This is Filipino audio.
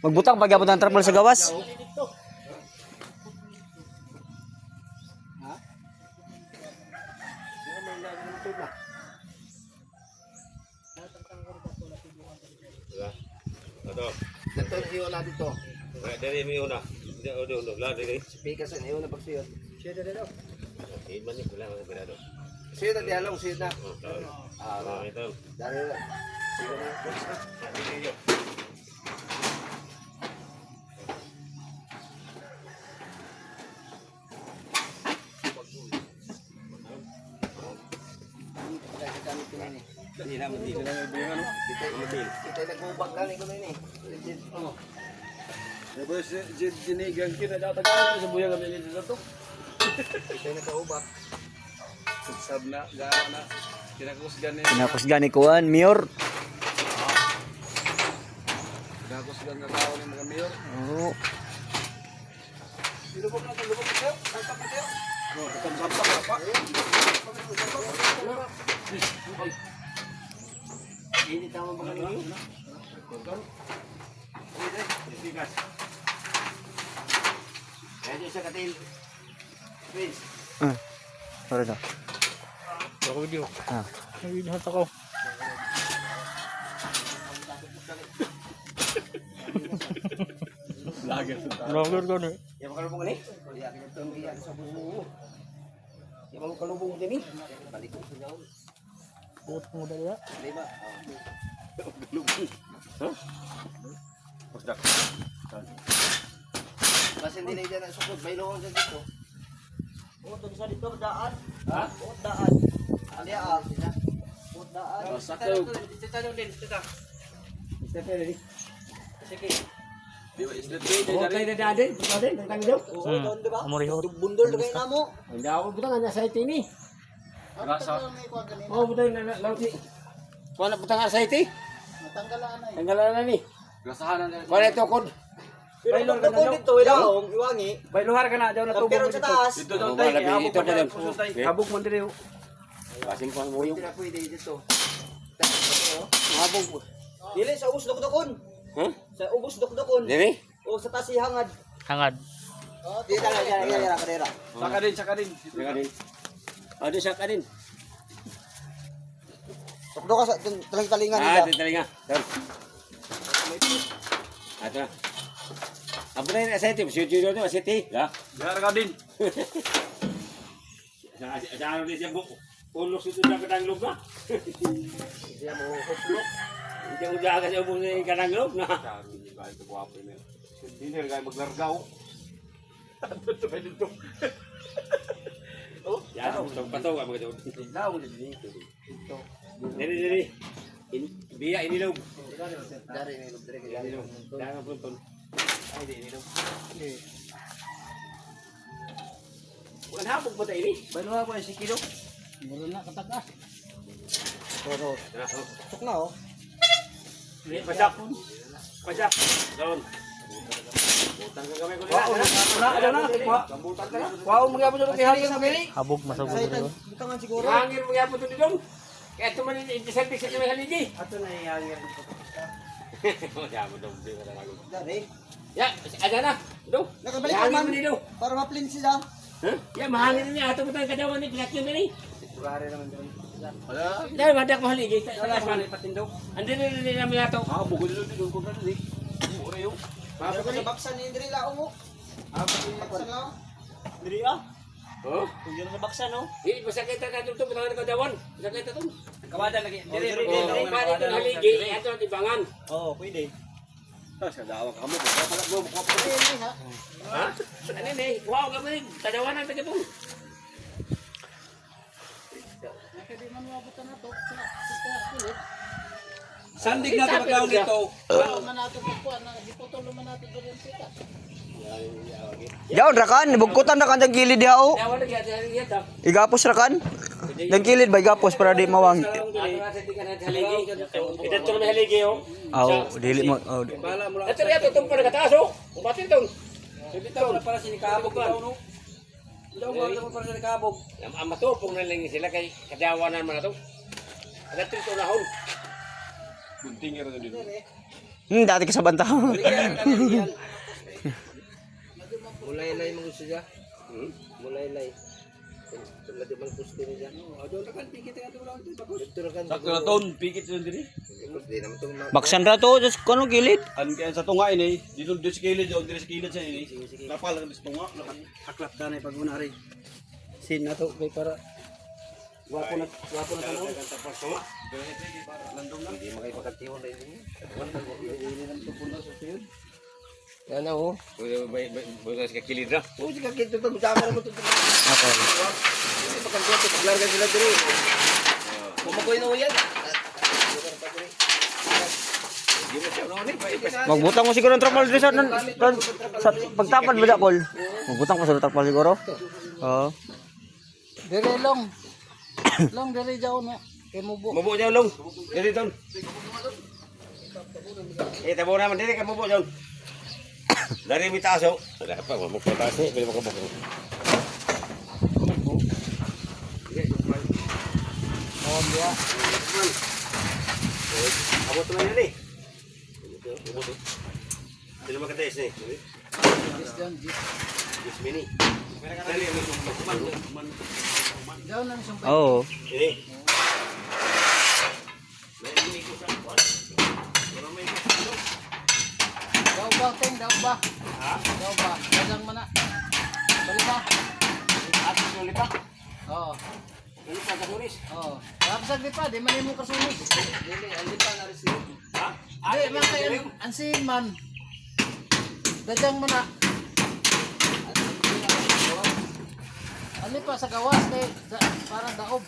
Magbutang pagyapon ang trapal sa gawas. Ato. Dito iyo na dito. Dari mi una. Udah, lah dari. Speaker sa iyo na pagsiyot. Siya na daw. Iman ni pula ang grado. Siya na dialog siya na. Ito. Dari na. Siya na. Hindi na mati na lang yung ano. Kita nagubag galing ko ni. Oh. Tapos dinigang kita dapat sa buya kami nito to. Kita nagubag. Sab na gawa na kinakusgan ni. Kinakusgan ni Kuan, Mayor. Kinakusgan na tao ni mga mayor. Oo. Lubog na lubog ko. Sampak ko. Oh, sampak pa. Ini tama ba kanino? Ayo sa katil. Please. Sorry daw. Ako video. Ah. Ay, lahat ako. Lager. Lager ko ni. Ya makalubong ni. Ya kita iya sa buo. Ya makalubong din ni. Balik ko sa daw. Put mo dali ya. Di ba? Pusdak. Kasi hindi na dyan sukod. Bailong sa dito. Oh, ito sa dito. Daan. Ha? Oh, daan. Ali ah. Oh, daan. Sakto. Dito din. Dito. Sige. Di ba islet day Okay na daan din. Dito din. Tangin daw. Oo, doon di ba? Amoriho. Bundol na kayo na mo. Hindi ako butang na sa IT ni. Rasa. Oh, butang na lauti. Kuha na butang sa iti. Tanggalan na ni. Gasahan na. Kuha na ito kod. Bailong ka na dito. Iwangi. Bailuhar ka na daw na Pero sa taas. Dito daw tay. Ito pa din. Habog mo dire. Kasing pang mo yung. Hindi na pwede dito. Habog. Dili sa ubos dok-dokon. Sa ubos dok-dokon. Dire? O sa taas hangad. Hangad. Di na kadera. Saka din, saka din. Saka din. Ada saka din. Dok ka sa taling-talingan Ah, nila. talinga. Dal. Ada. Apa ni saya tu? Siu tu masih ti. Ya. Biar ka din. Sa ano din siya buk. Ulos itu dah kadang log na. Siya mo huklok. Hindi mo jaga sa ubos ni kadang log na. Hindi ba ito guwapo ni. Hindi na kay maglargaw. Dito. Oh, ya, patong ka mga dito. Ilaw mo dito. Dito. Diri. Biya inilog. Dari ni lubdre kay. Inilog. Danga punton. Ay di nilo. Bukan hapog pa tayo ini. Banuha ko si kilo. Muro na katakas. Pero tuk na oh. Pasak. Pasak. Doon. Butang ka gamay ko nila. Ada na. Gambutan ka na. Wow, magyapon sa kay hali sa bili. Habog masabog dito. Ito man siguro. Hangir mo yapon to dito. Kaya ito man i-service sa may haligi. Ato na ihangir dito. Ya mo dong di wala lago. Dari. Ya, ada na. Do. Nakabalik Hangir man mo dito. para ma-plin sila. Huh? Ya mahangin niya ato butang kadawan ni pinakyo ni. Pare naman doon. Wala. Dahil madak mo haligi. Wala man patindog. Andi ni namin ato. Ah, bugol dito ko na ni. Ore yo. Pasok sa baksan ni Indri lao mo. Baksan lao. Indri ah. Oh. Kung yun sa baksan no. Eh, masakit na dito butang kadawan. Masakit na to. Kawada lagi. Diri. Pwede ko haligi ato tibangan. Oh, pwede. Sa dawa ka mo. Pala mo ko pa. Ha? Ano ni? Wow, kami kadawan ang taga to. Sandig na ito pagkaon dito. Yaon rakan, bugkutan rakan ang gilid diha o. Dawa lagi ato haligi. Igapos rakan. Dang kilid ba igapos para di mawang. Ito to na haligi oh. Aw, dili mo. Oh. Ito rin ito itong pagkataas oh. Kumatin itong. Ito na para sinikabog ka. Daw ba daw para sa kabog. Ang matupong na lang sila kay kadawanan man ato. Ada trito na hon. Bunting nga rin dito. Dati ka sa bantaw. Mulay-lay mo gusto siya. Mulay-lay. Tulad yung mga gusto niya. Doon kan pikit ka daw lang bakos. Ito kan. Sakto na taon, pikit yun diri. Hindi naman itong mga. Baksan ra to, just kuno gilid. An kaya sa tunga ini, dito sa kilid, dito sa kilid sa ini. Napal lang sa tunga. Aklap danay pag unari. Sin na to kay para wapo na tanaw. Hindi makipagkatiwan na ini. Hindi naman to puno sa tiyon. Yan na oh. Bukan sa kilid na. Oh, sige kito to sama na mo to. Okay. Hindi pagkanto to paglarga sila diri. Kumakoy na uyan. Magbutang mo siguro ng trapal dito sa pagtapad ba dakol? Magbutang mo sa trapal siguro? Oo. Dere long. Long dere jaw no. Kay mubo. Mubo jauh long. Diri ton. Tabo naman diri ka mubo jauh. Dari mitaso. Ada apa? Mau ke taso, pilih mau ke bawah. Oh dia. Abot naman yan eh. Sino magka-taste eh? Just down, just. Yes, mini. Dali, may sumbang. Down lang siyang Oo. Ini. daw ba teng daw ba? Ha? Daw ba? Dagang mana. Balik ba? Atis yung lipa. Oo. Yung lipa sa turis. Oo. Tapos sagdi pa, di man mo kasunis. Dili, alin pa na receive. Ha? Di man kay ansin man. Dagang mana. Ali pa sa gawas kay para daob.